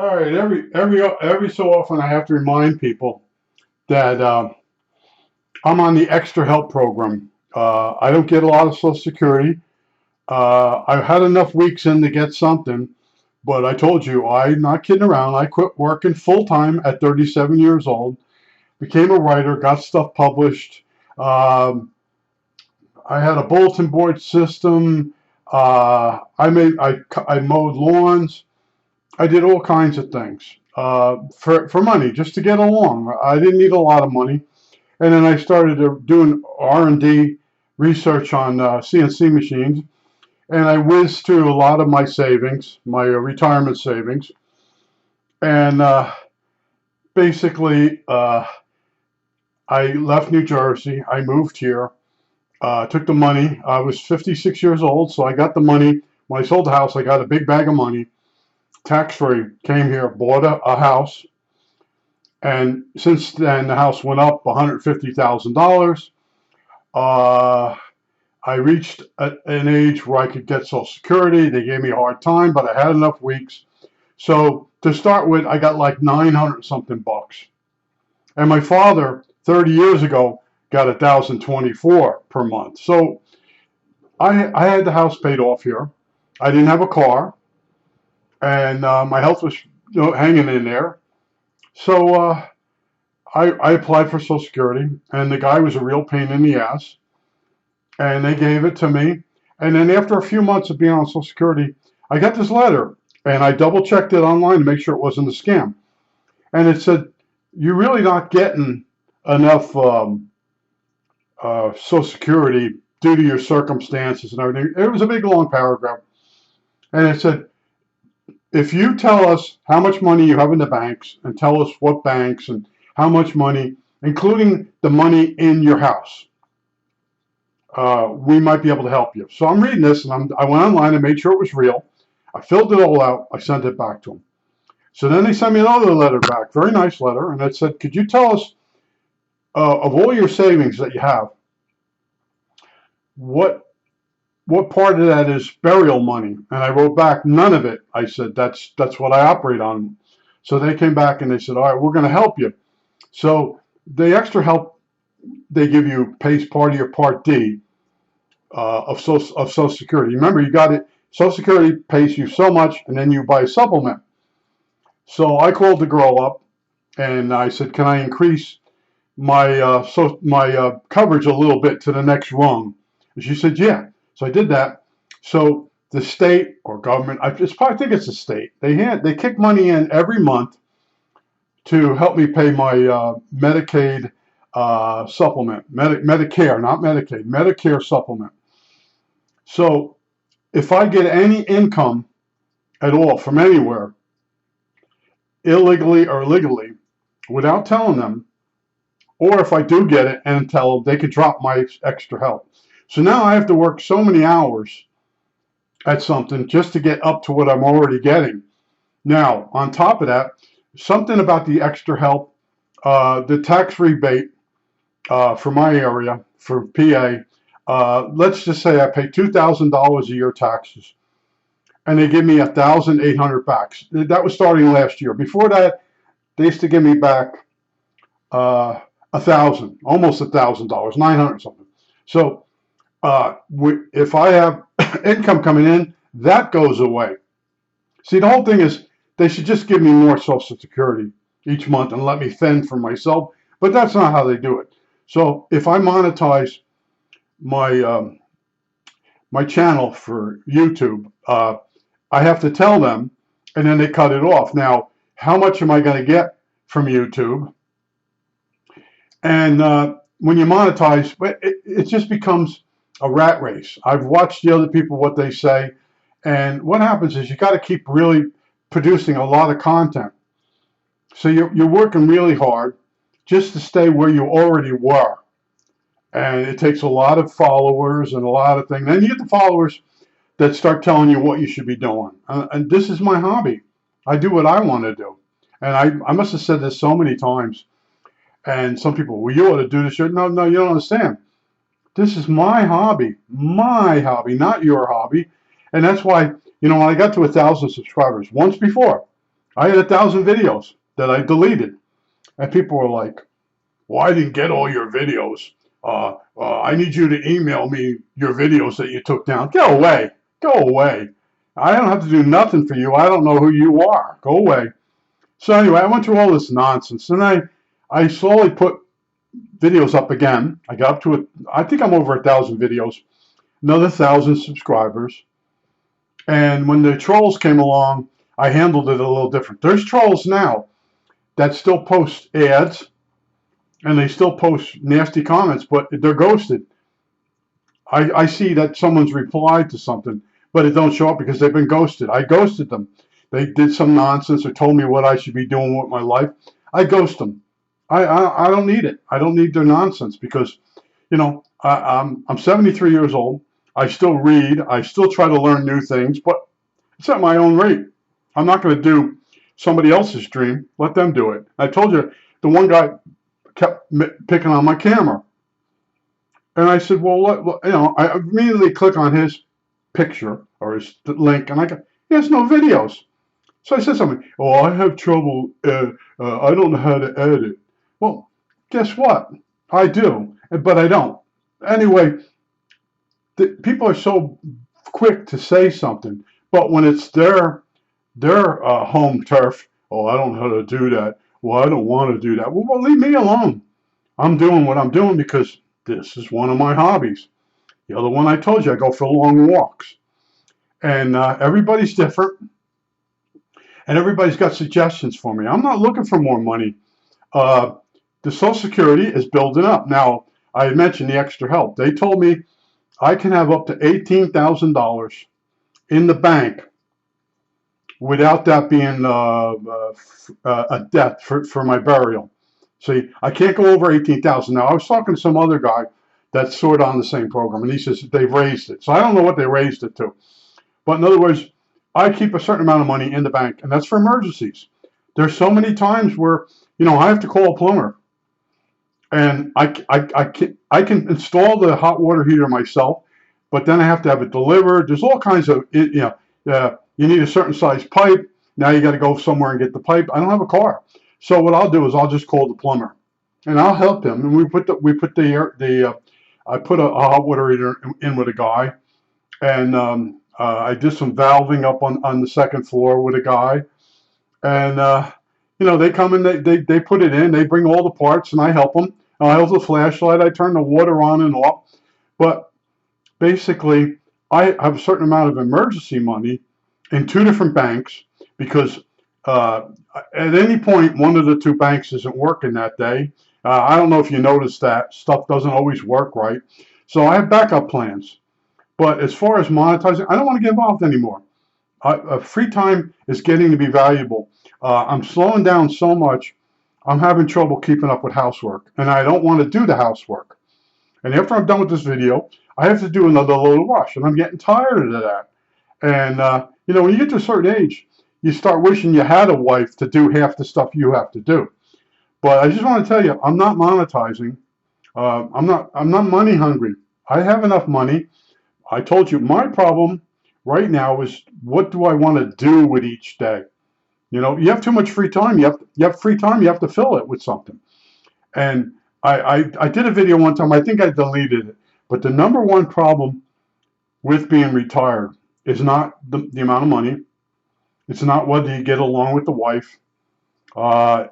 All right, every so often I have to remind people that I'm on the extra help program. I don't get a lot of Social Security. I've had enough weeks in to get something, but I told you I'm not kidding around. I quit working full time at 37 years old. Became a writer, got stuff published. Um, I had a bulletin board system. I mowed lawns. I did all kinds of things for money, just to get along. I didn't need a lot of money, and then I started doing R&D research on CNC machines, and I whizzed through a lot of my savings, my retirement savings, and basically I left New Jersey. I moved here. Took the money. I was 56 years old, so I got the money. When I sold the house, I got a big bag of money, tax free. Came here, bought a house. And since then, the house went up $150,000. Uh, I reached an age where I could get Social Security. They gave me a hard time, but I had enough weeks. So to start with, I got like 900 something bucks. And my father, 30 years ago, got 1,024 per month. So I had the house paid off here. I didn't have a car, and my health was hanging in there. So I applied for Social Security, and the guy was a real pain in the ass, and they gave it to me. And then after a few months of being on Social Security, I got this letter, and I double checked it online to make sure it wasn't a scam. And it said, "You're really not getting enough Social Security due to your circumstances and everything." It was a big long paragraph, and it said, "If you tell us how much money you have in the banks and tell us what banks and how much money, including the money in your house, we might be able to help you." So I'm reading this, and I went online and made sure it was real. I filled it all out. I sent it back to them. So then they sent me another letter back, very nice letter, and it said, "Could you tell us of all your savings that you have, what part of that is burial money?" And I wrote back, "None of it." I said, "That's what I operate on." So they came back and they said, "All right, we're going to help you." So the extra help they give you pays part of your Part D of Social Security. Remember, you got it. Social Security pays you so much, and then you buy a supplement. So I called the girl up and I said, "Can I increase my coverage a little bit to the next rung?" And she said, "Yeah." So I did that. So the state or government, I think it's the state. They kick money in every month to help me pay my Medicaid supplement, Medicare, not Medicaid, Medicare supplement. So if I get any income at all from anywhere, illegally or legally, without telling them, or if I do get it and tell them, they could drop my extra help. So now I have to work so many hours at something just to get up to what I'm already getting. Now, on top of that, something about the extra help, the tax rebate for my area, for PA, let's just say I pay $2,000 a year taxes, and they give me 1,800 back. That was starting last year. Before that, they used to give me back 1,000, almost $1,000, 900 something. So if I have income coming in, that goes away. See, the whole thing is they should just give me more Social Security each month and let me fend for myself. But that's not how they do it. So if I monetize my my channel for YouTube, I have to tell them, and then they cut it off. Now, how much am I going to get from YouTube? And when you monetize, it just becomes a rat race. I've watched the other people, what they say, and what happens is you got to keep really producing a lot of content. So you're working really hard just to stay where you already were. And it takes a lot of followers and a lot of things. Then you get the followers that start telling you what you should be doing. And this is my hobby. I do what I want to do. And I must have said this so many times. And some people, well, you ought to do this. No, no, you don't understand. This is my hobby, not your hobby. And that's why, when I got to 1,000 subscribers once before, I had 1,000 videos that I deleted. And people were like, well, I didn't get all your videos. I need you to email me your videos that you took down. Go away. Go away. I don't have to do nothing for you. I don't know who you are. Go away. So anyway, I went through all this nonsense, and I slowly put videos up again. I got up to it. I think I'm over 1,000 videos, another 1,000 subscribers. And when the trolls came along, I handled it a little different. There's trolls now that still post ads and they still post nasty comments, but they're ghosted. I see that someone's replied to something, but it don't show up because they've been ghosted. I ghosted them. They did some nonsense or told me what I should be doing with my life. I ghost them. I don't need it. I don't need their nonsense because, you know, I'm 73 years old. I still read. I still try to learn new things, but it's at my own rate. I'm not going to do somebody else's dream. Let them do it. I told you, the one guy kept picking on my camera. And I said, well, you know, I immediately click on his picture or his link, and I go, he has no videos. So I said something, oh, I have trouble, I don't know how to edit. Well, guess what? I do, but I don't. Anyway, people are so quick to say something, but when it's their home turf, oh, I don't know how to do that. Well, I don't want to do that. Well, leave me alone. I'm doing what I'm doing because this is one of my hobbies. The other one I told you, I go for long walks. And everybody's different. And everybody's got suggestions for me. I'm not looking for more money. The Social Security is building up. Now, I mentioned the extra help. They told me I can have up to $18,000 in the bank without that being a debt for my burial. See, I can't go over 18,000. Now, I was talking to some other guy that's sort of on the same program, and he says they've raised it. So I don't know what they raised it to. But in other words, I keep a certain amount of money in the bank, and that's for emergencies. There's so many times where, you know, I have to call a plumber, and I can install the hot water heater myself, but then I have to have it delivered. There's all kinds of, you know, you need a certain size pipe. Now you got to go somewhere and get the pipe. I don't have a car. So what I'll do is I'll just call the plumber, and I'll help him. And I put a hot water heater in with a guy, and I did some valving up on the second floor with a guy, and you know, they come in, they put it in, they bring all the parts, and I help them. I hold the flashlight, I turn the water on and off, but basically I have a certain amount of emergency money in two different banks because at any point, one of the two banks isn't working that day. I don't know if you noticed that. Stuff doesn't always work right. So I have backup plans. But as far as monetizing, I don't want to get involved anymore. Free time is getting to be valuable. I'm slowing down so much, I'm having trouble keeping up with housework. And I don't want to do the housework. And after I'm done with this video, I have to do another load of wash. And I'm getting tired of that. And, you know, when you get to a certain age, you start wishing you had a wife to do half the stuff you have to do. But I just want to tell you, I'm not monetizing. I'm not money hungry. I have enough money. I told you my problem right now is what do I want to do with each day? You know, you have too much free time. You have free time. You have to fill it with something. And I did a video one time. I think I deleted it. But the number one problem with being retired is not the amount of money. It's not whether you get along with the wife.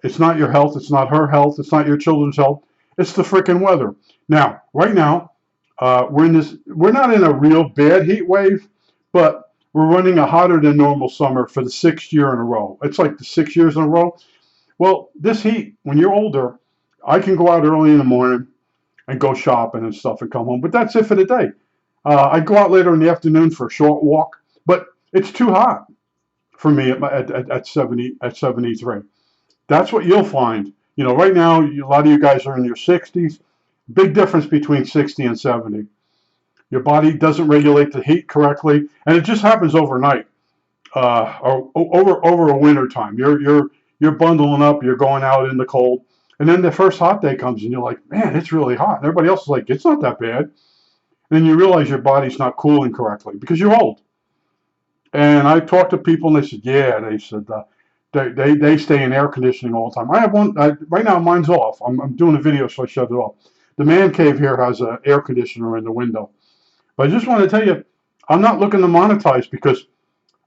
It's not your health. It's not her health. It's not your children's health. It's the freaking weather. Now, right now, we're not in a real bad heat wave, but we're running a hotter than normal summer for the 6th year in a row. It's like the 6 years in a row. Well, this heat, when you're older, I can go out early in the morning and go shopping and stuff and come home, but that's it for the day. I go out later in the afternoon for a short walk, but it's too hot for me at 73. That's what you'll find. You know, right now, a lot of you guys are in your 60s. Big difference between 60 and 70. Your body doesn't regulate the heat correctly, and it just happens overnight, or over a winter time. You're bundling up, you're going out in the cold, and then the first hot day comes, and you're like, man, it's really hot. And everybody else is like, it's not that bad. And then you realize your body's not cooling correctly because you're old. And I talked to people, and they said, yeah, They stay in air conditioning all the time. I have one right now. Mine's off. I'm doing a video, so I shut it off. The man cave here has an air conditioner in the window. But I just want to tell you, I'm not looking to monetize because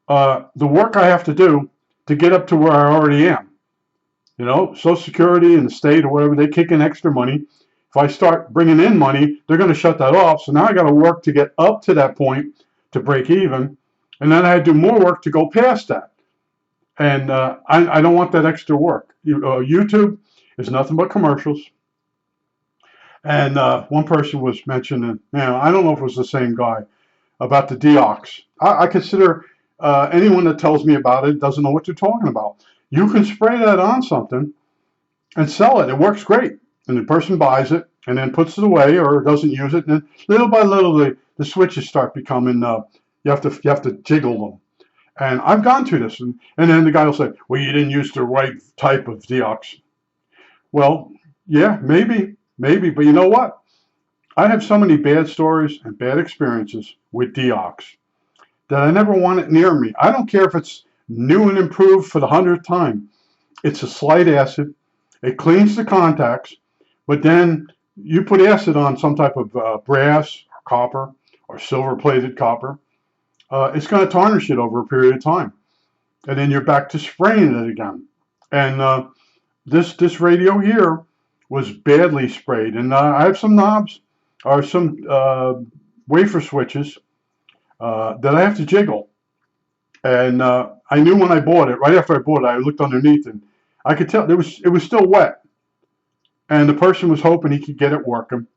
the work I have to do to get up to where I already am. You know, Social Security and the state or whatever, they kick in extra money. If I start bringing in money, they're going to shut that off. So now I got to work to get up to that point to break even. And then I do more work to go past that. And I don't want that extra work. YouTube is nothing but commercials. And one person was mentioning, I don't know if it was the same guy, about the Deox. I consider anyone that tells me about it doesn't know what they're talking about. You can spray that on something and sell it. It works great. And the person buys it and then puts it away or doesn't use it. And then little by little, the switches start becoming, you have to jiggle them. And I've gone through this. And then the guy will say, well, you didn't use the right type of Deox. Well, yeah, maybe. But you know what? I have so many bad stories and bad experiences with Deox that I never want it near me. I don't care if it's new and improved for the 100th time. It's a slight acid. It cleans the contacts, but then you put acid on some type of brass or copper or silver-plated copper, it's going to tarnish it over a period of time. And then you're back to spraying it again. And this radio here was badly sprayed. And I have some knobs or some wafer switches that I have to jiggle. And I knew when I bought it, right after I bought it, I looked underneath and I could tell it was still wet. And the person was hoping he could get it working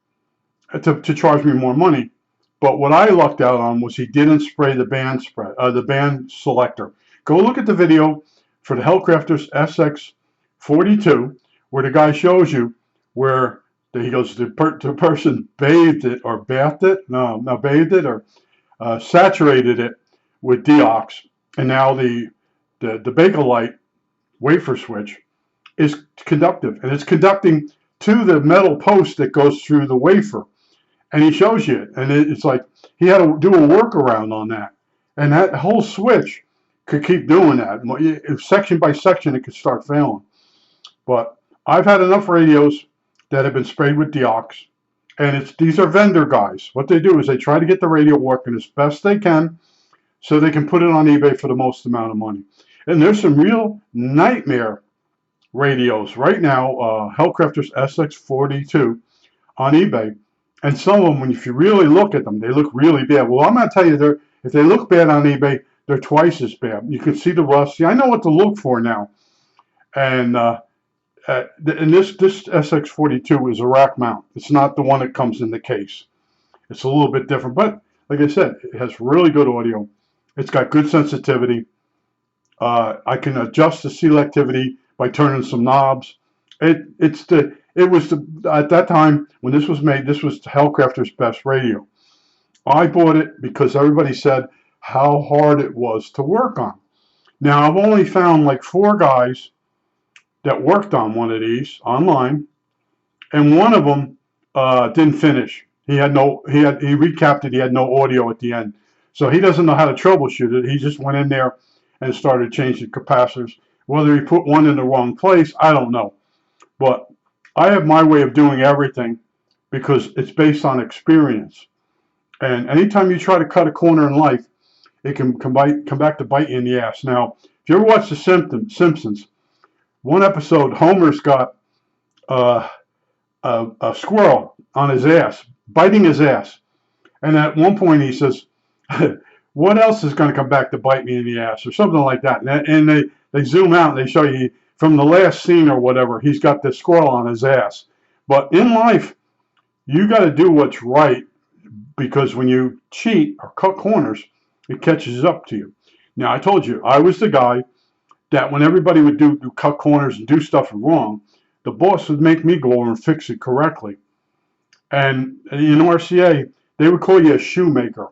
to charge me more money. But what I lucked out on was he didn't spray the band selector. Go look at the video for the Hellcrafters SX42, where the guy shows you where he goes, the person bathed it or bathed it, or saturated it with Deox, and now the Bakelite wafer switch is conductive, and it's conducting to the metal post that goes through the wafer. And he shows you it, and it's like he had to do a workaround on that. And that whole switch could keep doing that. If section by section, it could start failing. But I've had enough radios that have been sprayed with Deox, and these are vendor guys. What they do is they try to get the radio working as best they can so they can put it on eBay for the most amount of money. And there's some real nightmare radios right now, Hellcrafters SX42 on eBay. And some of them, if you really look at them, they look really bad. Well, I'm going to tell you, if they look bad on eBay, they're twice as bad. You can see the rust. See, I know what to look for now. And this SX42 is a rack mount. It's not the one that comes in the case. It's a little bit different. But like I said, it has really good audio. It's got good sensitivity. I can adjust the selectivity by turning some knobs. At that time when this was made, this was Hellcrafters' best radio. I bought it because everybody said how hard it was to work on. Now I've only found like 4 guys that worked on one of these online, and one of them didn't finish. He recapped it. He had no audio at the end, so he doesn't know how to troubleshoot it. He just went in there and started changing capacitors. Whether he put one in the wrong place, I don't know. But I have my way of doing everything because it's based on experience. And anytime you try to cut a corner in life, it can come back to bite you in the ass. Now, if you ever watch The Simpsons, one episode, Homer's got a squirrel on his ass, biting his ass. And at one point he says, what else is going to come back to bite me in the ass? Or something like that. And they zoom out and they show you from the last scene or whatever, he's got the squirrel on his ass. But in life, you got to do what's right, because when you cheat or cut corners, it catches up to you. Now, I told you, I was the guy that when everybody would do cut corners and do stuff wrong, the boss would make me go over and fix it correctly. And in RCA, they would call you a shoemaker.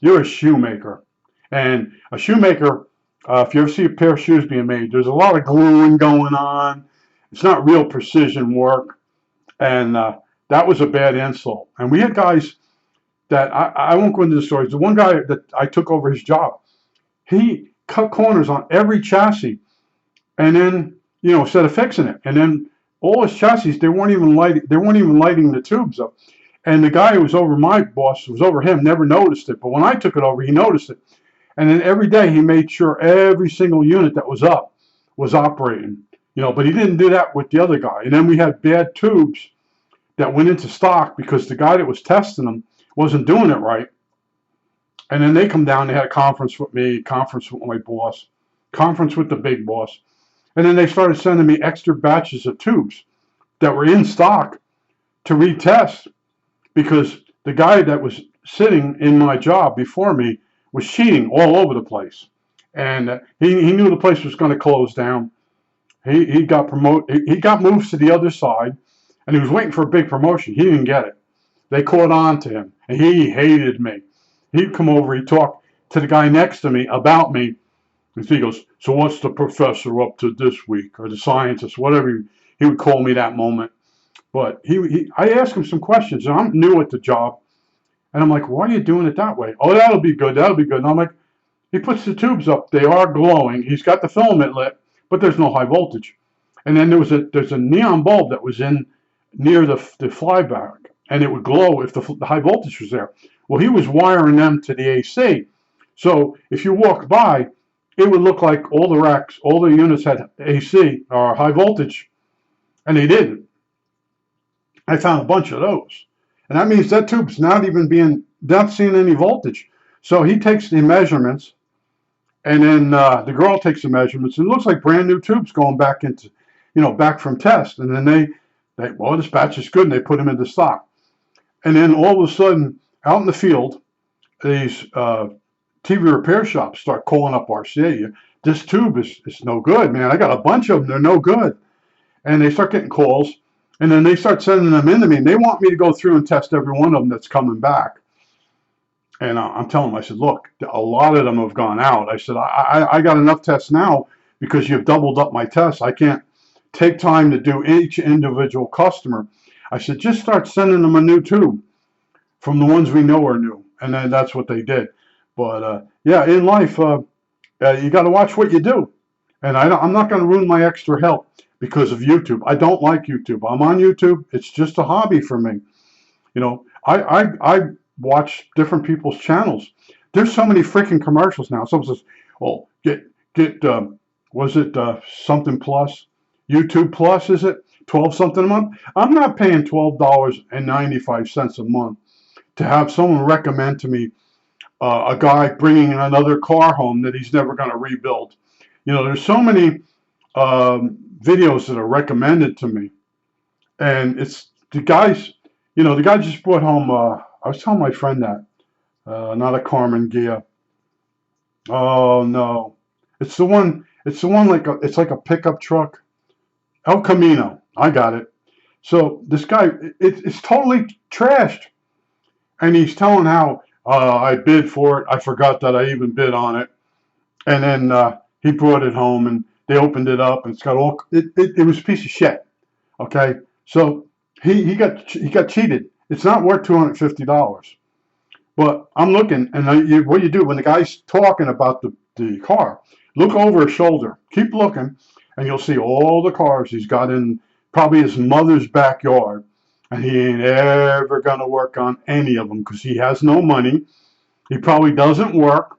You're a shoemaker. And a shoemaker, if you ever see a pair of shoes being made, there's a lot of gluing going on. It's not real precision work. And that was a bad insult. And we had guys that, I won't go into the stories. The one guy that I took over his job, he cut corners on every chassis and then instead of fixing it, and then all his chassis they weren't even lighting the tubes up. And the guy who was over my boss was over him never noticed it, but when I took it over, he noticed it. And then every day he made sure every single unit that was up was operating. But he didn't do that with the other guy. And then we had bad tubes that went into stock because the guy that was testing them wasn't doing it right. And then they come down, they had a conference with me, conference with my boss, conference with the big boss. And then they started sending me extra batches of tubes that were in stock to retest because the guy that was sitting in my job before me was cheating all over the place. And he knew the place was going to close down. He got promoted. He got moved to the other side, and he was waiting for a big promotion. He didn't get it. They caught on to him, and he hated me. He'd come over, he'd talk to the guy next to me about me, and he goes, so what's the professor up to this week, or the scientist, whatever he would call me that moment. But I asked him some questions, and I'm new at the job, and I'm like, why are you doing it that way? Oh, that'll be good, that'll be good. And I'm like, he puts the tubes up, they are glowing, he's got the filament lit, but there's no high voltage. And then there's a neon bulb that was in near the flyback, and it would glow if the high voltage was there. Well, he was wiring them to the AC. So if you walk by, it would look like all the racks, all the units had AC or high voltage, and they didn't. I found a bunch of those. And that means that tube's not seeing any voltage. So he takes the measurements, and then the girl takes the measurements, and it looks like brand new tubes going back into, back from test. And then well, this batch is good, and they put them into stock. And then all of a sudden, out in the field, these TV repair shops start calling up RCA. This tube is no good, man. I got a bunch of them. They're no good. And they start getting calls, and then they start sending them into me, and they want me to go through and test every one of them that's coming back. And I'm telling them, I said, look, a lot of them have gone out. I said, I got enough tests now because you've doubled up my tests. I can't take time to do each individual customer. I said, just start sending them a new tube from the ones we know are new. And then that's what they did. But yeah, in life, you got to watch what you do. And I'm not going to ruin my extra help because of YouTube. I don't like YouTube. I'm on YouTube. It's just a hobby for me. I watch different people's channels. There's so many freaking commercials now. Someone says, "Oh, get was it something plus? YouTube Plus, is it 12 something a month?" I'm not paying $12.95 a month to have someone recommend to me a guy bringing another car home that he's never going to rebuild. There's so many videos that are recommended to me, and it's the guys. The guy just brought home. I was telling my friend that not a Carmen Ghia. Oh no, it's the one. It's the one it's like a pickup truck. El Camino. I got it. So this guy, it's totally trashed, and he's telling how I bid for it. I forgot that I even bid on it, and then he brought it home, and they opened it up, and it's got all. It was a piece of shit. Okay, so he got cheated. It's not worth $250. But I'm looking, and what you do when the guy's talking about the car, look over his shoulder. Keep looking, and you'll see all the cars he's got in probably his mother's backyard. And he ain't ever going to work on any of them because he has no money. He probably doesn't work.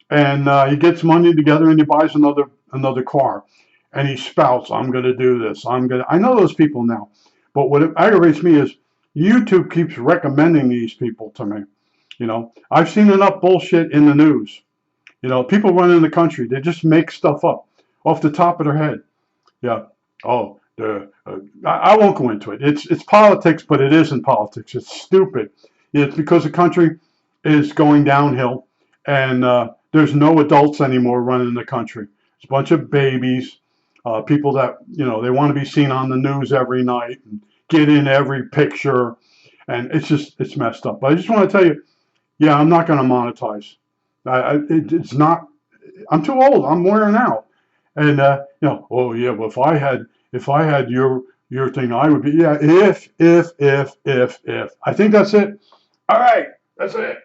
And he gets money together and he buys another car. And he spouts, I'm going to do this. I know those people now. But what aggravates me is YouTube keeps recommending these people to me. I've seen enough bullshit in the news. People running the country, they just make stuff up off the top of their head. Yeah. Oh, I won't go into it. It's politics, but it isn't politics. It's stupid. It's because the country is going downhill, and there's no adults anymore running the country. It's a bunch of babies, people that they want to be seen on the news every night and get in every picture, and it's messed up. But I just want to tell you, yeah, I'm not going to monetize. It's not. I'm too old. I'm wearing out, and oh yeah, well if I had your thing, I would be, yeah. If. I think that's it. All right, that's it.